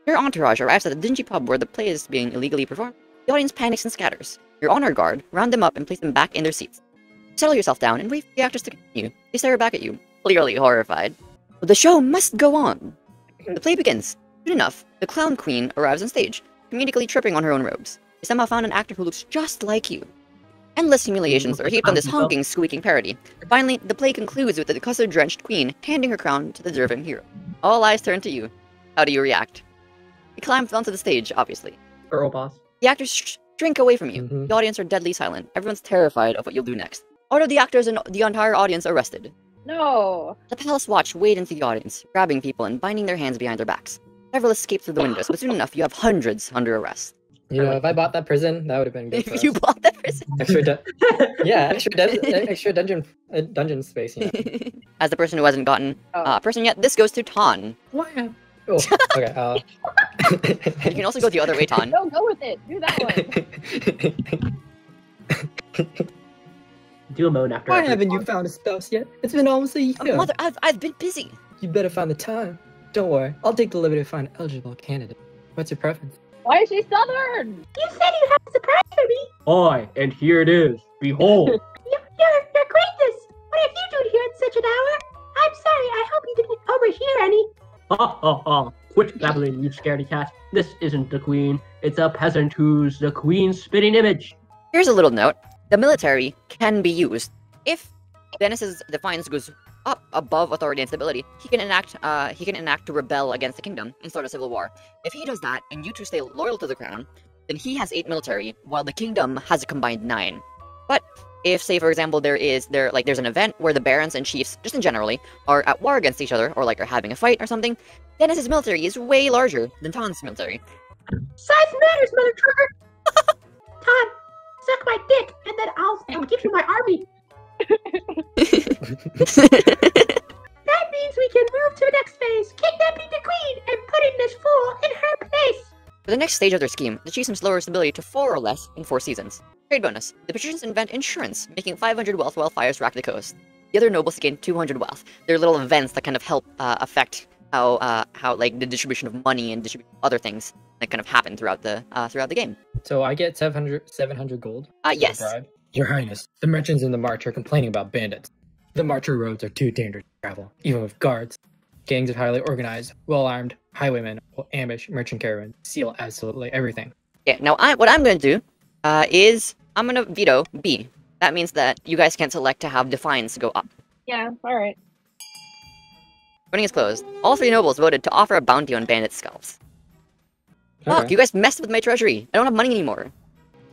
Your entourage arrives at the dingy pub where the play is being illegally performed. The audience panics and scatters. You're on our guard, round them up, and place them back in their seats. Settle yourself down and wait for the actors to continue. They stare back at you, clearly horrified. But the show must go on. The play begins. Soon enough, the clown queen arrives on stage, comedically tripping on her own robes. They somehow found an actor who looks just like you. Endless humiliations are heaped on this honking, squeaking parody. Finally, the play concludes with the custard-drenched queen handing her crown to the deserving hero. All eyes turn to you. How do you react? You climb onto the stage, obviously. Girl boss. The actors shrink away from you. The audience are deadly silent. Everyone's terrified of what you'll do next. Order the actors and the entire audience arrested. No. The palace watch wade into the audience, grabbing people and binding their hands behind their backs. Several escape through the windows, but soon enough, you have hundreds under arrest. You know, if I bought that prison, that would have been good for If you us. bought that prison? Extra dungeon space, you know. As the person who hasn't gotten a person yet, this goes to Ton. Why? Oh, okay. You can also go the other way, Ton. No, go with it. Do that one. Do a moan after. Why haven't you found a spouse yet? It's been almost a year. Mother, I've been busy. You better find the time. Don't worry, I'll take the liberty to find an eligible candidate. What's your preference? Why is she Southern? You said you had a surprise for me. Aye, and here it is. Behold. Your greatness. What have you doing here at such an hour? I'm sorry, I hope you didn't overhear any. Ha ha ha. Quit babbling, you scaredy cat. This isn't the queen. It's a peasant who's the queen's spitting image. Here's a little note. The military can be used. If Dennis's defiance goes up above authority and stability, he can enact to rebel against the kingdom and start a civil war. If he does that, and you two stay loyal to the crown, then he has 8 military, while the kingdom has a combined 9. But if, say, for example, there's an event where the barons and chiefs, just in generally, are at war against each other, or like are having a fight or something, Dennis's military is way larger than Ton's military. Size matters, mother trucker. Todd, suck my dick, and then I'll give you my army. That means we can move to the next phase, kidnapping the queen and putting this fool in her place. For the next stage of their scheme, the chiefs must lower stability to 4 or less in 4 seasons. Trade bonus. The patricians invent insurance, making 500 wealth while fires rack the coast. The other nobles gain 200 wealth. They're little events that kind of help affect how like the distribution of money and other things that kind of happen throughout the game. So I get 700 gold? Yes. Bribe? Your Highness, the merchants in the march are complaining about bandits. The marcher roads are too dangerous to travel, even with guards. Gangs of highly organized, well-armed highwaymen will ambush merchant caravans, steal absolutely everything. Yeah, now what I'm going to do is I'm going to veto B. That means that you guys can't select to have defiance go up. Yeah, alright. Voting is closed. All 3 nobles voted to offer a bounty on bandit scalps. Fuck, Okay. you guys messed with my treasury. I don't have money anymore.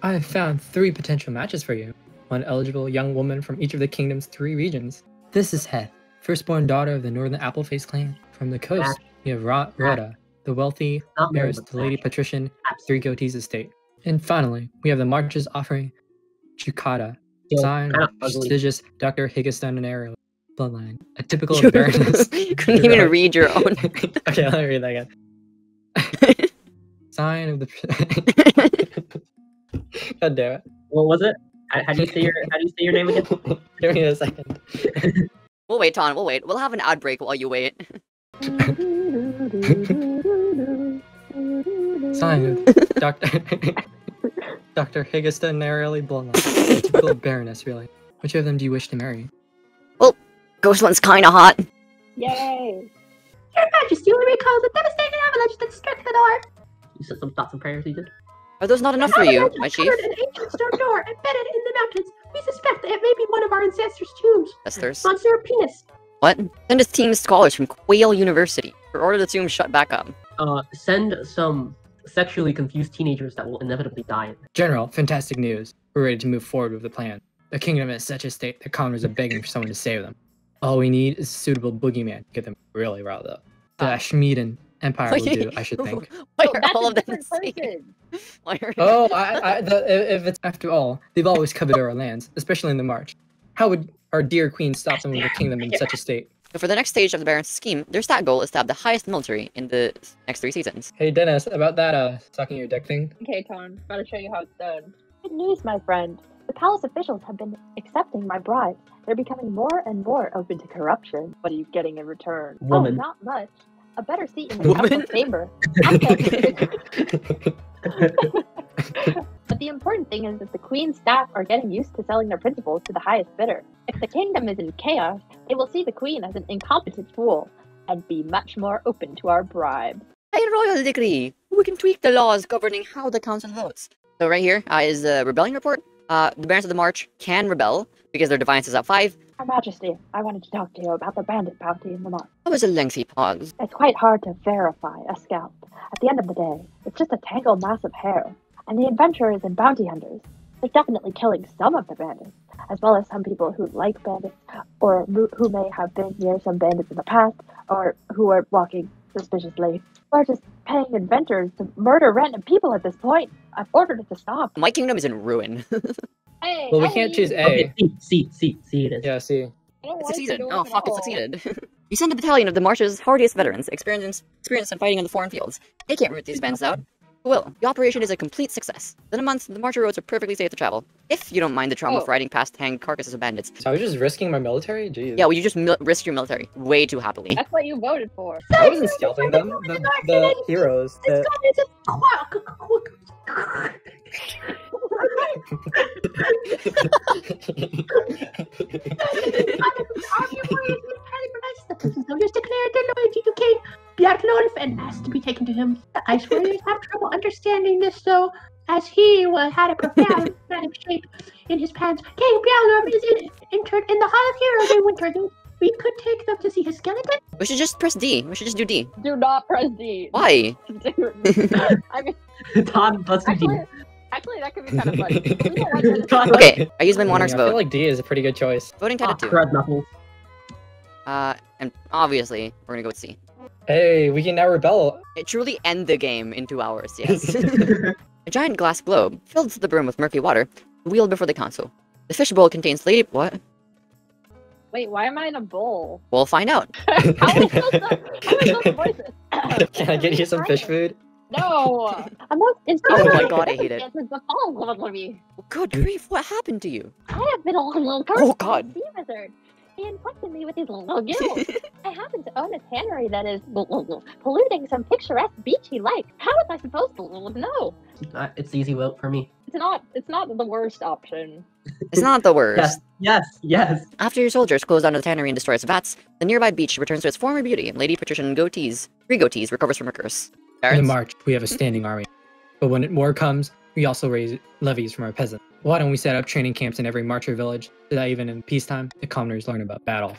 I have found 3 potential matches for you. One eligible young woman from each of the kingdom's 3 regions. This is Heth, firstborn daughter of the Northern Appleface clan. From the coast, we have Rhoda, the wealthy heiress to Lady Patrician Three Goatees estate. And finally, we have the marches offering Chukata, sign of prestigious Dr. Higginson and Ariel bloodline. A typical baroness. You couldn't even read your own. Okay, let me read that again. Sign of the. God damn it! What was it? How do you say your name again? Give me a second. We'll wait, Ton. We'll wait. We'll have an ad break while you wait. Sign of Dr. Higginson and Ariel bloodline. A typical baroness, really. Which of them do you wish to marry? Well, Ghost one's kinda hot. Yay! Your Majesty will recall the devastating avalanche that struck the door. You said some thoughts and prayers, you did? Are those not enough for you, my chief? An ancient stone door embedded in the mountains. We suspect that it may be one of our ancestors' tombs. Esther's. Monsieur Penis. What? Send a team of scholars from Quail University to order the tomb shut back up. Send some sexually confused teenagers that will inevitably die. General, fantastic news. We're ready to move forward with the plan. The kingdom is such a state that commoners are begging for someone to save them. All we need is a suitable boogeyman to get them really riled up. The Ashmedean Empire will do, I should think. Why Oh, are that's all a of them different the same? person. Why are Oh, if it's after all, they've always coveted our lands, especially in the march. How would our dear queen stop them with a kingdom in such a state? So for the next stage of the Baron's scheme, their stat goal is to have the highest military in the next 3 seasons. Hey Dennis, about that sucking your dick thing. Okay, Ton, gotta show you how it's done. Good news, my friend. The palace officials have been accepting my bribes. They're becoming more and more open to corruption. What are you getting in return? Woman. Oh, not much. a better seat in the Woman? council chamber. But the important thing is that the Queen's staff are getting used to selling their principles to the highest bidder. If the kingdom is in chaos, they will see the Queen as an incompetent fool and be much more open to our bribes. A royal decree. We can tweak the laws governing how the council votes. So right here is the rebellion report. The Barons of the March can rebel because their defiance is at 5. Her Majesty, I wanted to talk to you about the bandit bounty in the march. That was a lengthy pause. It's quite hard to verify a scalp. At the end of the day, it's just a tangled mass of hair. And the adventurers and bounty hunters, they're definitely killing some of the bandits, as well as some people who like bandits, or who may have been near some bandits in the past, or who are walking suspiciously. We're just paying adventurers to murder random people at this point. I've ordered it to stop. My kingdom is in ruin. Hey, Well, we can't choose A. Okay, C it is. Yeah, C. I don't It like succeeded. to do Oh, it at fuck, it all. succeeded. You send a battalion of the March's hardiest veterans, experienced in fighting in the foreign fields. They can't root these bands out. Who will? The operation is a complete success. Within a month, the Marcher roads are perfectly safe to travel. If you don't mind the trauma of riding past hanged carcasses of bandits. So I was just risking my military? Jeez. Yeah, well, you just risk your military way too happily. That's what you voted for. I wasn't scalping them. The heroes. It's gone as The Princess Soldiers declared their loyalty to King Black Wolf and asked to be taken to him. The Ice Warriors have trouble understanding this, though, as he had a profound dramatic shape in his pants. King Black is interred in the Hall of Heroes in Winter. We could take them to see his skeleton. We should just press D. We should just do D. Do not press D. Why? Dude. I mean, Todd, let's do D. actually, that could be kind of funny. But we don't want to- Okay, I use my monarch's I feel vote. like D is a pretty good choice. Voting tied to 2. Crud knuckles. And obviously, we're gonna go with C. Hey, we can now rebel. It truly end the game in 2 hours, yes. A giant glass globe, filled to the brim with murky water, wheeled before the council. The fishbowl contains lady... What? Wait, why am I in a bowl? We'll find out. How am I supposed to voice this? Can I get you some fish food? No! I'm not Oh my god, I hate it. Good grief, what happened to you? I have been a little Oh god. sea wizard. He inflicted me with these little gills. I happen to own a tannery that is polluting some picturesque beach he likes. How was I supposed to know? It's the easy vote for me. It's not the worst option. It's not the worst. Yes. After your soldiers close down the tannery and destroy its vats, the nearby beach returns to its former beauty, and Lady Patrician Goatees, 3 Goatees, recovers from her curse. In the Barons? March, we have a standing army. But when war comes, we also raise levies from our peasants. Why don't we set up training camps in every Marcher village, so that even in peacetime, the commoners learn about battle?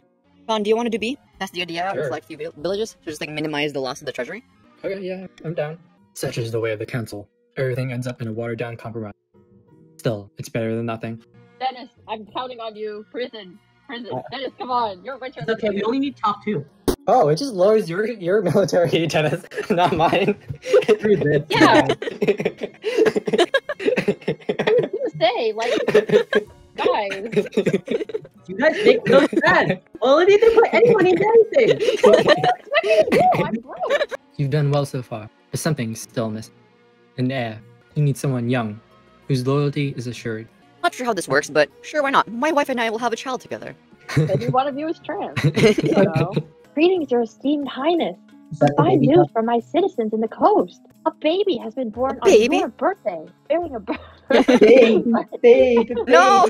Don, do you want to do B? That's the idea Sure. of like few villages, to just like minimize the loss of the treasury. Okay, yeah, I'm down. Such is the way of the council. Everything ends up in a watered-down compromise. Still, it's better than nothing. Dennis, I'm counting on you. Prison. Dennis, come on. You're richer It's okay, we only need top 2. Oh, it just lowers your military, Dennis, not mine. Screw this. Yeah. You say, like, guys. You guys make no sense. Well, if you can put anyone in anything. What do you do? I'm broke. You've done well so far, but something's still missing. An heir. You need someone young, whose loyalty is assured. Not sure how this works, but sure, why not? My wife and I will have a child together. Maybe one of you is trans. You know. Greetings, your esteemed highness. Fine news from my citizens in the coast. A baby has been born on your birthday. Bearing a Baby. No!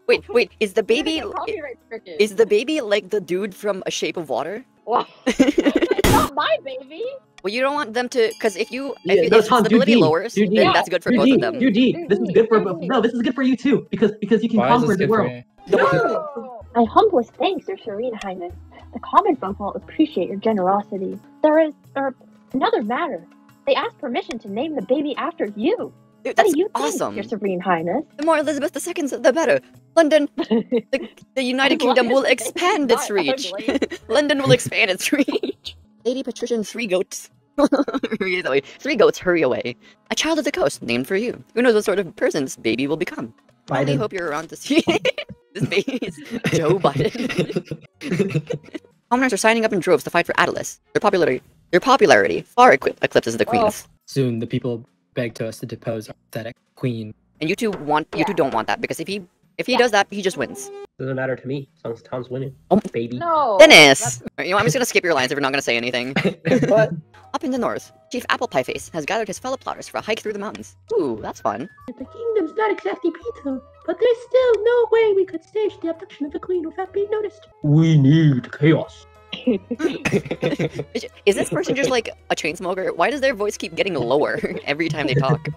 Wait, is the baby... Copyright stricken. Is the baby like the dude from A Shape of Water? Wow. It's not my baby. Well, you don't want them to... Because if Yeah, if no, its Tom, do stability D. lowers, Do D. then that's good for both of them. Do D. This is good for this is good for you too, because you can Why is conquer this the good for world. me? No. My humblest thanks, your serene highness. The common folk will appreciate your generosity. There is another matter. They asked permission to name the baby after you. Dude, What that's do you awesome. think, your serene highness? The more Elizabeth II's, the better. London, the United Kingdom will expand its reach. London will expand its reach. Lady Patrician, 3 goats. 3 goats, hurry away. A child of the coast, named for you. Who knows what sort of person this baby will become? I really Biden. hope you're around to see this baby is Joe Biden. Commoners are signing up in droves to fight for Atlas. Their popularity far eclipses the Queen's. Soon, the people beg to us to depose our pathetic queen. And you two don't want that, because if he If he does that, he just wins. Doesn't matter to me, as long as Tom's winning. Oh. Baby. No. Dennis! You know, I'm just gonna skip your lines if you're not gonna say anything. What? Up in the north, Chief Apple Pie Face has gathered his fellow plotters for a hike through the mountains. Ooh, that's fun. The kingdom's not exactly peaceful, but there's still no way we could stage the abduction of the queen without being noticed. We need chaos. Is this person just like a chain smoker? Why does their voice keep getting lower every time they talk?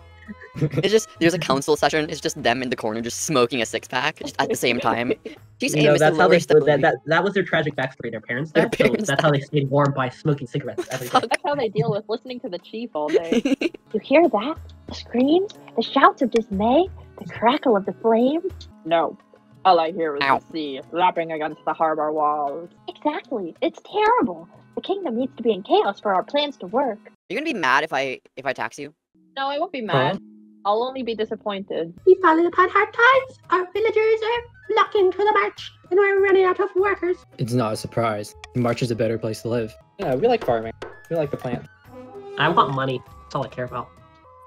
It's just, there's a council session, it's just them in the corner just smoking a six-pack just at the same time. She's You know, aim is to that's how lower they stability. that was their tragic backstory. Their parents Their died, parents so that's how they stayed warm by smoking cigarettes every day. That's how they deal with listening to the chief all day. You hear that? The screams, the shouts of dismay, the crackle of the flames. No. All I hear is Ow. the sea lapping against the harbor walls. Exactly. It's terrible. The kingdom needs to be in chaos for our plans to work. You're gonna be mad if I tax you? No, I won't be mad. I'll only be disappointed. We've fallen upon hard times. Our villagers are flocking to the march, and we're running out of workers. It's not a surprise. March is a better place to live. Yeah, we like farming. We like the plant. I want money. That's all I care about.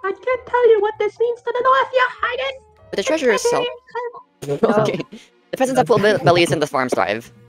I can't tell you what this means to the north, your highness. But the treasure is so... No. Okay. The peasants have full bellies and the farms thrive.